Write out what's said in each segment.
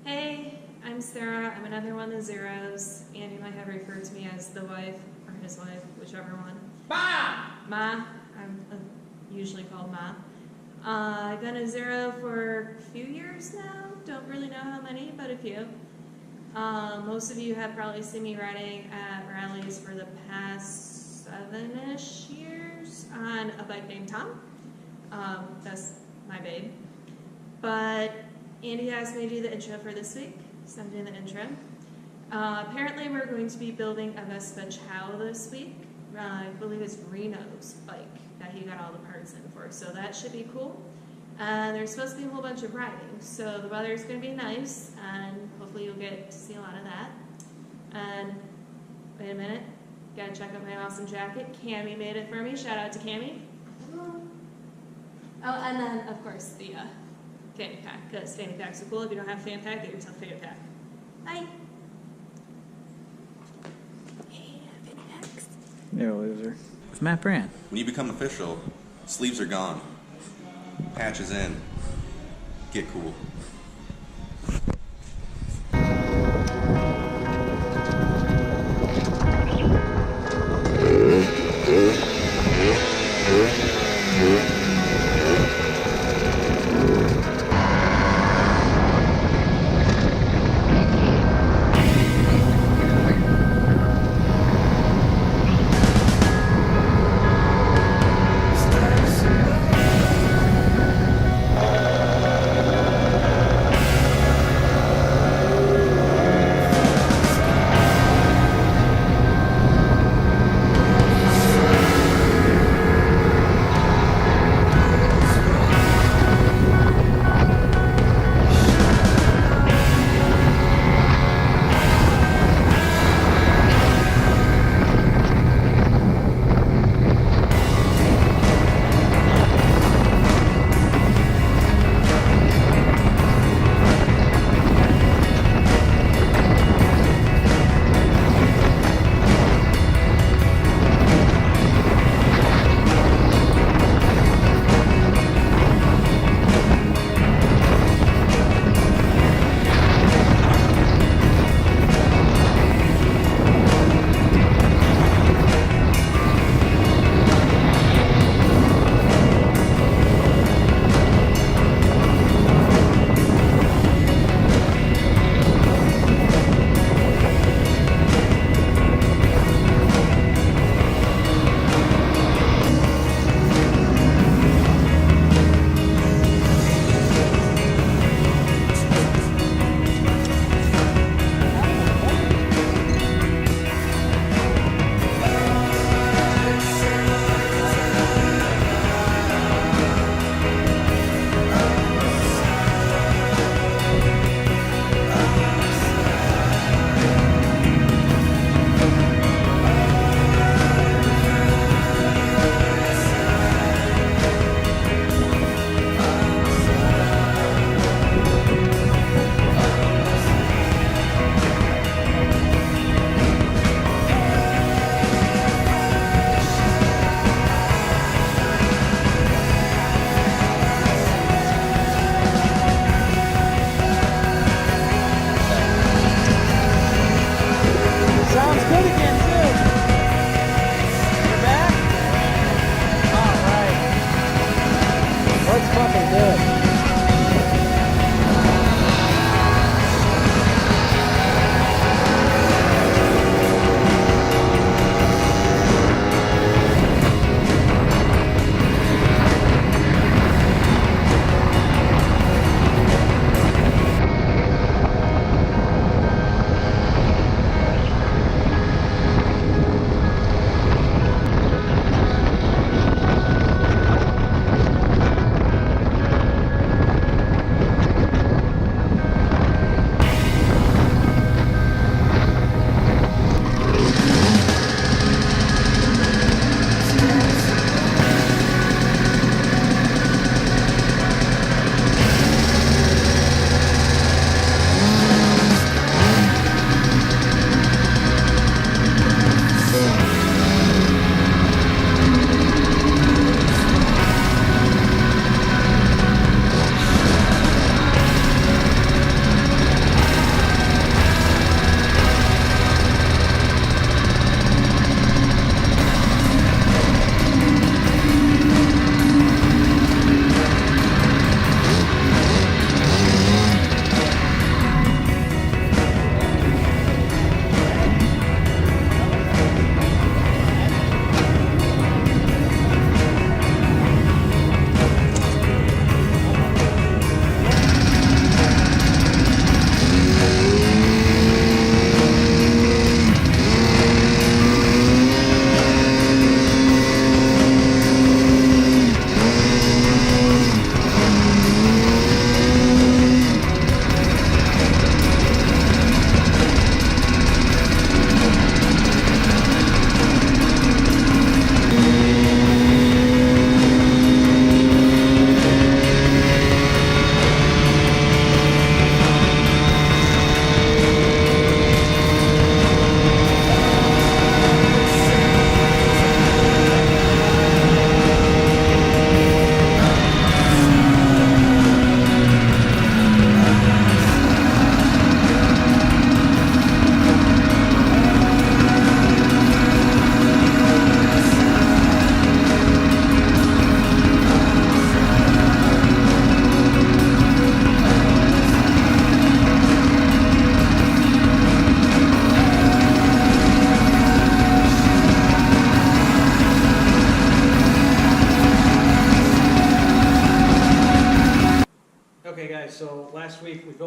Hey, I'm Sarah. I'm another one of the Zeros. Andy might have referred to me as the wife, or his wife, whichever one. Ma! I'm usually called Ma. I've been a Zero for a few years now. Don't really know how many, but a few. Most of you have probably seen me riding at rallies for the past 7-ish years on a bike named Tom. That's my babe. But Andy asked me to do the intro for this week, so I'm doing the intro. Apparently we're going to be building a Vespa Chow this week. I believe it's Reno's bike that he got all the parts in for, so that should be cool. And there's supposed to be a whole bunch of riding, so the weather's going to be nice, and hopefully you'll get to see a lot of that. And wait a minute, gotta check out my awesome jacket. Cammie made it for me. Shout out to Cammie. Oh, and then of course the fanny pack, because fanny packs are cool. If you don't have a fan pack, get yourself a fanny pack. Bye. Hey, fanny packs. You're a loser. With Matt Brand. When you become official, sleeves are gone. Patches in. Get cool.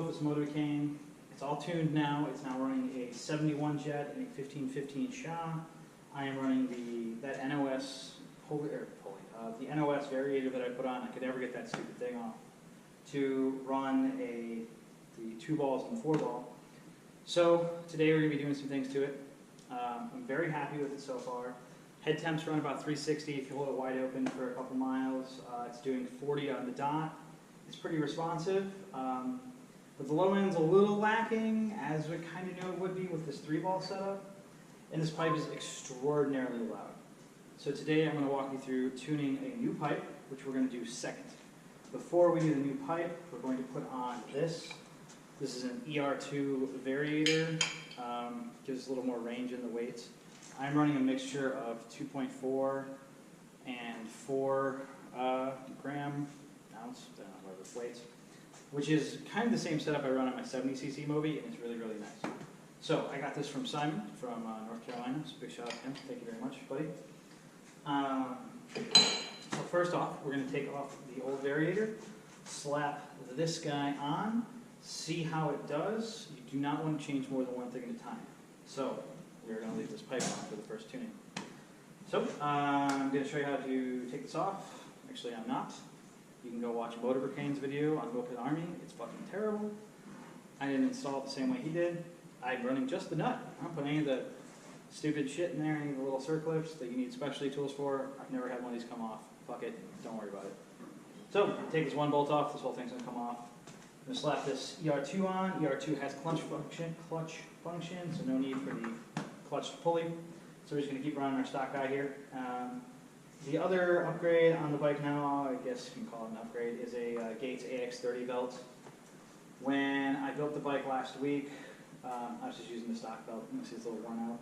built this motor cane. It's all tuned now. It's now running a 71 jet and a 1515 Shah. I am running that NOS the NOS variator that I put on. I could never get that stupid thing off to run the 2 balls and the 4 ball. So today we're going to be doing some things to it. I'm very happy with it so far. Head temps run about 360 if you hold it wide open for a couple miles. It's doing 40 on the dot. It's pretty responsive, but the low end's a little lacking, as we kind of know it would be with this 3-ball setup. And this pipe is extraordinarily loud. So today I'm going to walk you through tuning a new pipe, which we're going to do second. Before we do the new pipe, we're going to put on this. This is an ER2 variator. Gives us a little more range in the weights. I'm running a mixture of 2.4 and 4 gram ounce, whatever the weights, which is kind of the same setup I run on my 70cc Moby, and it's really, really nice. So I got this from Simon from North Carolina. So big shout out to him. Thank you very much, buddy. So first off, we're going to take off the old variator, slap this guy on, see how it does. You do not want to change more than one thing at a time. So we're going to leave this pipe on for the first tuning. So I'm going to show you how to take this off. Actually, I'm not. You can go watch Motor Bricane's video on Go Pit Army. It's fucking terrible. I didn't install it the same way he did. I'm running just the nut. I don't put any of the stupid shit in there, any of the little circlips that you need specialty tools for. I've never had one of these come off. Fuck it. Don't worry about it. So take this one bolt off. This whole thing's going to come off. I'm going to slap this ER2 on. ER2 has clutch function, so no need for the clutch pulley. So we're just going to keep running our stock guy here. The other upgrade on the bike now, I guess you can call it an upgrade, is a Gates AX30 belt. When I built the bike last week, I was just using the stock belt. You can see it's a little worn out.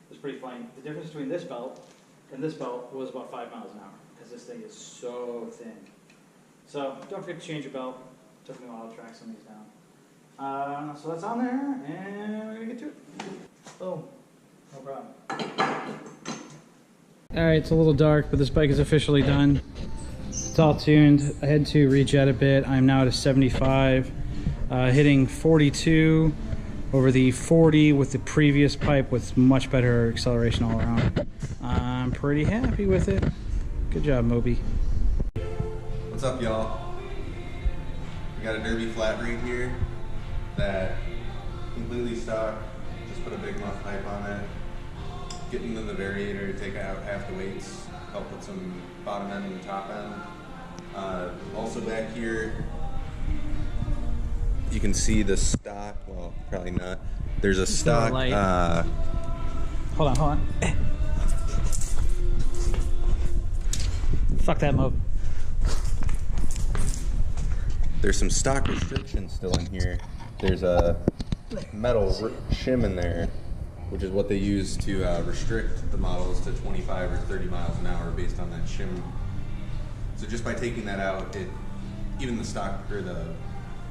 It was pretty funny. The difference between this belt and this belt was about 5 miles an hour, because this thing is so thin. So don't forget to change your belt. It took me a while to track some of these down. So that's on there, and we're going to get to it. Boom. No problem. Alright, it's a little dark, but this bike is officially done. It's all tuned. I had to rejet a bit. I'm now at a 75, hitting 42 over the 40 with the previous pipe with much better acceleration all around. I'm pretty happy with it. Good job, Moby. What's up, y'all? We got a Derbi flat reed here that completely stock. Just put a big muff pipe on it. Get into the variator, take out half the weights, help with some bottom end and the top end. Also back here, you can see the stock, well, probably not. There's a stock, Hold on. Fuck that, Mo. There's some stock restrictions still in here. There's a metal shim in there, which is what they use to restrict the models to 25 or 30 miles an hour based on that shim. So just by taking that out, even the stock or the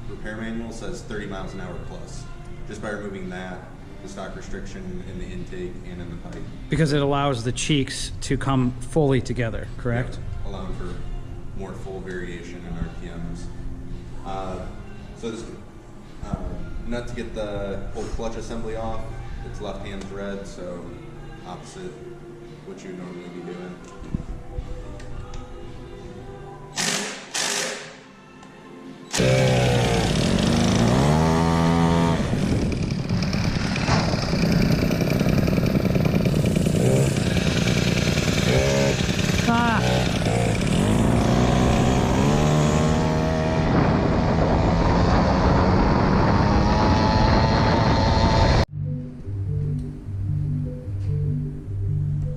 repair manual says 30 miles an hour plus. Just by removing that, the stock restriction in the intake and in the pipe. Because it allows the cheeks to come fully together, correct? Yep, allowing for more full variation in RPMs. So this nut to get the whole clutch assembly off. It's left hand's red, so opposite what you normally be doing.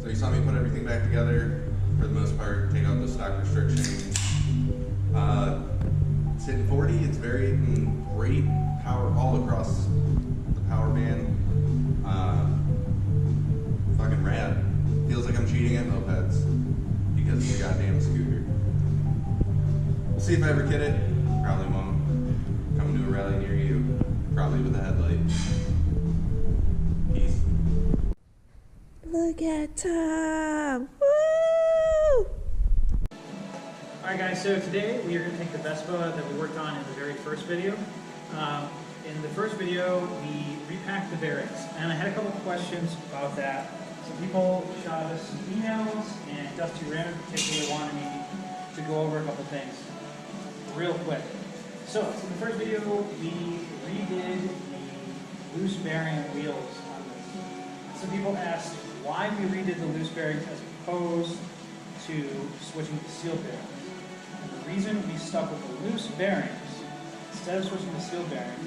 So you saw me put everything back together for the most part, take out the stock restriction. It's hitting 40, it's very great power all across the power band. Fucking rad. Feels like I'm cheating at mopeds because it's a goddamn scooter. We'll see if I ever kid it. Probably won't. Come to a rally near you, probably with a headlight. Peace. Look at Tom! Woo! Alright guys, so today we are going to take the Vespa that we worked on in the very first video. video, we repacked the bearings, and I had a couple questions about that. Some people shot us some emails, and Dusty Ram in particular wanted me to go over a couple things real quick. So, in the first video, we redid the loose bearing wheels on this. Some people asked why we redid the loose bearings as opposed to switching to sealed bearings. And the reason we stuck with the loose bearings instead of switching to sealed bearings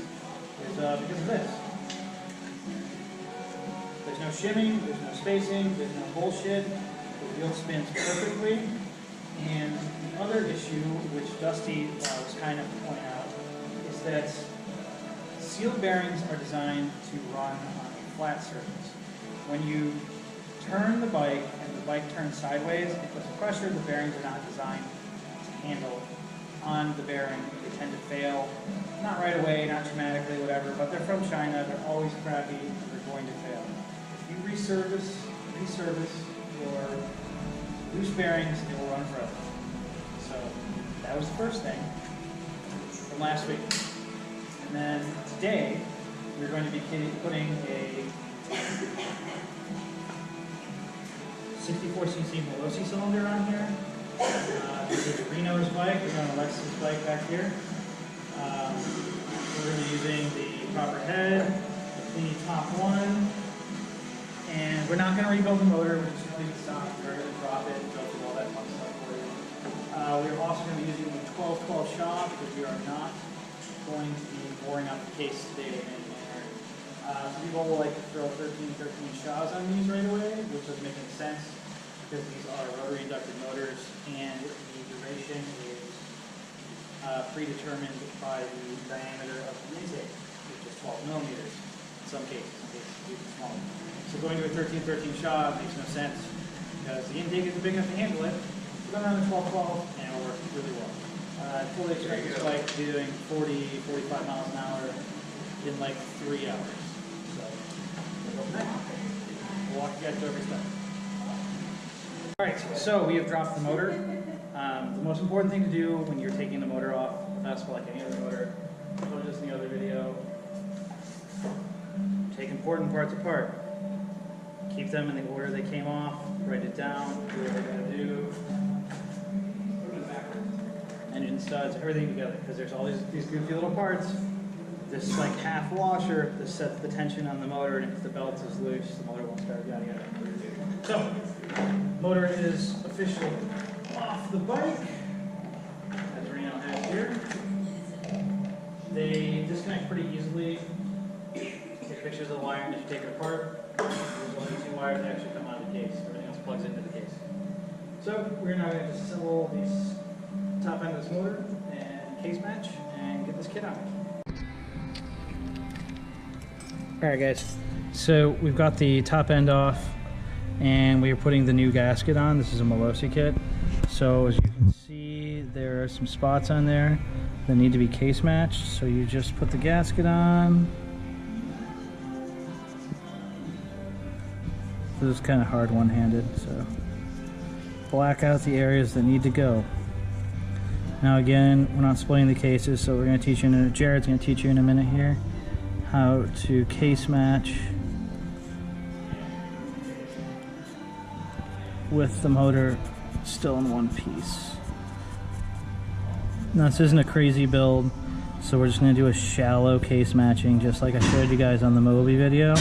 is because of this. There's no shimming, there's no spacing, there's no bullshit. The wheel spins perfectly. And the other issue, which Dusty was kind of pointing out, is that sealed bearings are designed to run on a flat surface. When you turn the bike and the bike turns sideways, it puts pressure the bearings are not designed to handle on the bearing. They tend to fail, not right away, not dramatically, whatever, but they're from China, they're always crappy, and they're going to fail. If you resurface your loose bearings, it will run forever. So that was the first thing from last week. And then today, we're going to be putting a 64cc Moby cylinder on here. This is Reno's bike. We're on Alexis's bike back here. We're going to be using the proper head, the top one, and we're not going to rebuild the motor. We're just going to leave it stock. We're going to drop it and go through all that fun stuff for you. We're also going to be using the 1212 shop because we are not going to be boring out the case today in any manner. Some people will like to throw 13 shafts on these right away, which doesn't make any sense because these are rotary inducted motors and the duration is predetermined by the diameter of the intake, which is 12 millimeters in some cases even smaller. So going to a 13 shot makes no sense because the intake isn't big enough to handle it. We're going around the 12 and it'll work really well. I fully expect this bike to be doing 40-45 miles an hour in like 3 hours. So we'll go from there. We'll walk you guys through every step. Alright, so we have dropped the motor. The most important thing to do when you're taking the motor off the Vespa, like any other motor, I told you this in the other video, take important parts apart. Keep them in the order they came off, write it down, do what they're going to do. Engine studs, everything together, because there's all these goofy little parts. This like half washer, this sets the tension on the motor, and if the belt is loose, the motor won't start, yada yada. So, motor is officially off the bike, as Reno has here. They disconnect pretty easily. Take pictures of the wiring as you take it apart. There's only 2 wires that actually come out of the case. Everything else plugs into the case. So, we're now going to disassemble these top end of this motor and case match and get this kit out. Alright guys, so we've got the top end off and we are putting the new gasket on. This is a Moby kit. So as you can see, there are some spots on there that need to be case matched. So you just put the gasket on. This is kind of hard one-handed, so black out the areas that need to go. Now again, we're not splitting the cases, so we're going to teach you, Jared's going to teach you in a minute here, how to case match with the motor still in one piece. Now this isn't a crazy build, so we're just going to do a shallow case matching, just like I showed you guys on the Moby video.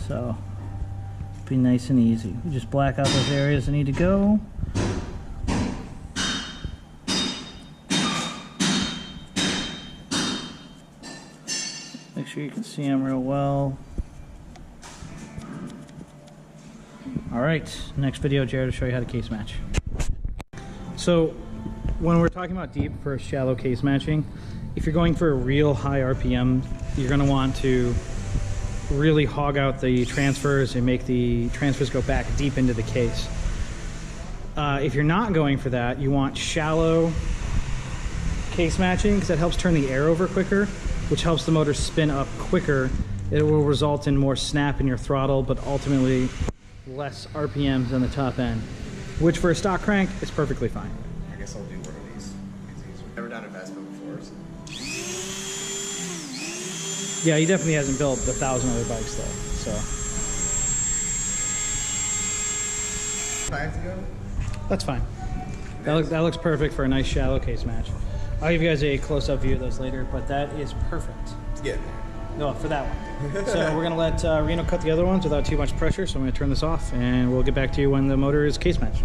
So, be nice and easy. We just black out those areas that need to go. Make sure you can see them real well. Alright, next video Jared will show you how to case match. So when we're talking about deep for shallow case matching, if you're going for a real high RPM, you're going to want to really hog out the transfers and make the transfers go back deep into the case. If you're not going for that, you want shallow case matching because that helps turn the air over quicker, which helps the motor spin up quicker. It will result in more snap in your throttle, but ultimately less RPMs on the top end, which for a stock crank is perfectly fine. I guess I'll do one of these. Never done a Vespa before. So. Yeah, he definitely hasn't built 1,000 other bikes though. So. 5 to go? That's fine. That looks perfect for a nice shallow case match. I'll give you guys a close-up view of those later, but that is perfect. It's getting No, for that one. So we're gonna let Reno cut the other ones without too much pressure. So I'm gonna turn this off, and we'll get back to you when the motor is case matched.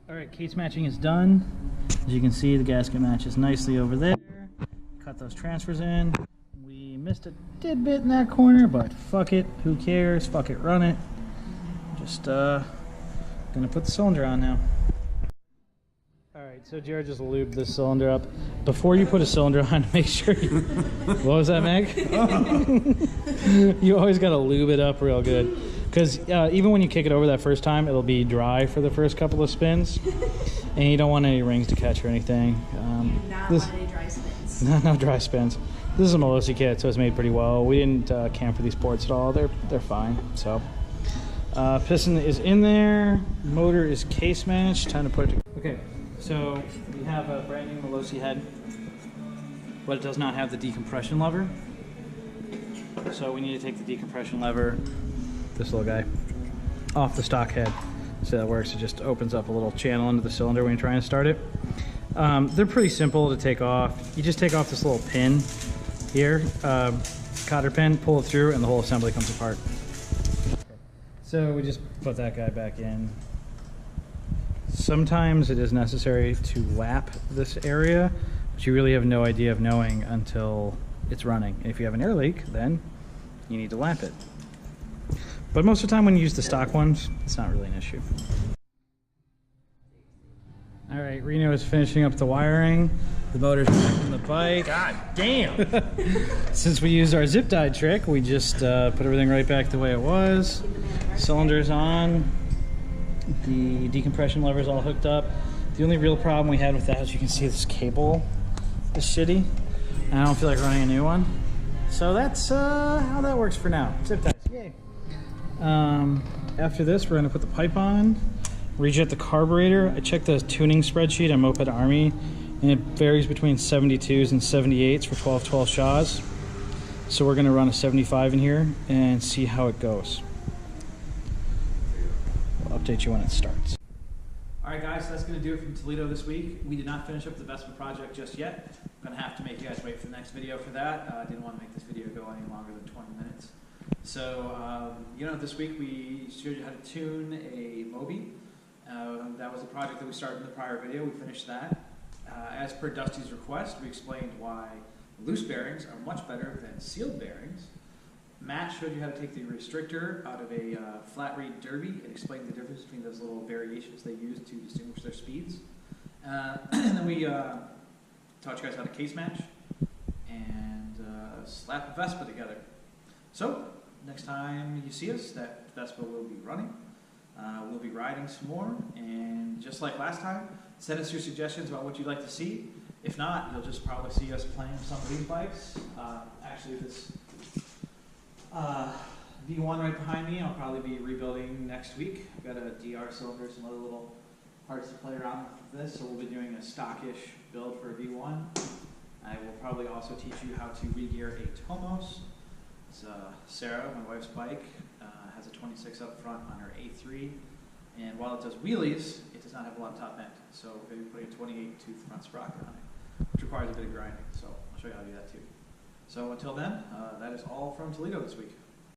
All right, case matching is done. As you can see, the gasket matches nicely over there. Cut those transfers in. We missed a tidbit in that corner, but fuck it. Who cares? Fuck it. Run it. Just gonna put the cylinder on now. Alright, so Jared just lubed this cylinder up. Before you put a cylinder on, make sure you... What was that, Meg? You always gotta lube it up real good. Because even when you kick it over that first time, it'll be dry for the first couple of spins. And you don't want any rings to catch or anything. Not want any dry spins. No dry spins. This is a Melosi kit, so it's made pretty well. We didn't camper these ports at all. They're fine. So piston is in there. Motor is case matched. Time to put it together. Okay, so we have a brand new Melosi head, but it does not have the decompression lever. So we need to take the decompression lever, this little guy, off the stock head. So that works. It just opens up a little channel into the cylinder when you're trying to start it. They're pretty simple to take off. You just take off this little pin here, cotter pin, pull it through, and the whole assembly comes apart. So we just put that guy back in. Sometimes it is necessary to lap this area, but you really have no idea of knowing until it's running. And if you have an air leak, then you need to lap it. But most of the time when you use the stock ones, it's not really an issue. All right, Reno is finishing up the wiring. The motor's back in the bike. God damn! Since we used our zip tie trick, we just put everything right back the way it was. Cylinder's on. The decompression lever's all hooked up. The only real problem we had with that, as you can see, this cable is shitty. And I don't feel like running a new one. So that's how that works for now. Zip ties, yay. After this, we're gonna put the pipe on, rejet the carburetor. I checked the tuning spreadsheet on Moped Army, and it varies between 72s and 78s for 1212 Shaws. So we're gonna run a 75 in here and see how it goes. We'll update you when it starts. All right, guys, so that's gonna do it from Toledo this week. We did not finish up the Vespa project just yet. I'm gonna have to make you guys wait for the next video for that. I didn't want to make this video go any longer than 20 minutes. So, this week we showed you how to tune a Moby. That was a project that we started in the prior video. We finished that. As per Dusty's request, we explained why loose bearings are much better than sealed bearings. Matt showed you how to take the restrictor out of a flat reed Derbi and explained the difference between those little variations they use to distinguish their speeds. And then we taught you guys how to case match and slap a Vespa together. So, next time you see us, that Vespa will be running. We'll be riding some more, and just like last time, send us your suggestions about what you'd like to see. If not, you'll just probably see us playing some of these bikes. Actually, this V1 right behind me, I'll probably be rebuilding next week. I've got a DR cylinder, some other little parts to play around with this, so we'll be doing a stockish build for a V1. I will probably also teach you how to re-gear a Tomos. It's Sarah, my wife's bike, has a 26 up front on her A3, and while it does wheelies, it does not have a lot of top end, so we're going to be putting a 28 tooth front sprocket on it, which requires a bit of grinding, so I'll show you how to do that too. So until then, that is all from Toledo this week.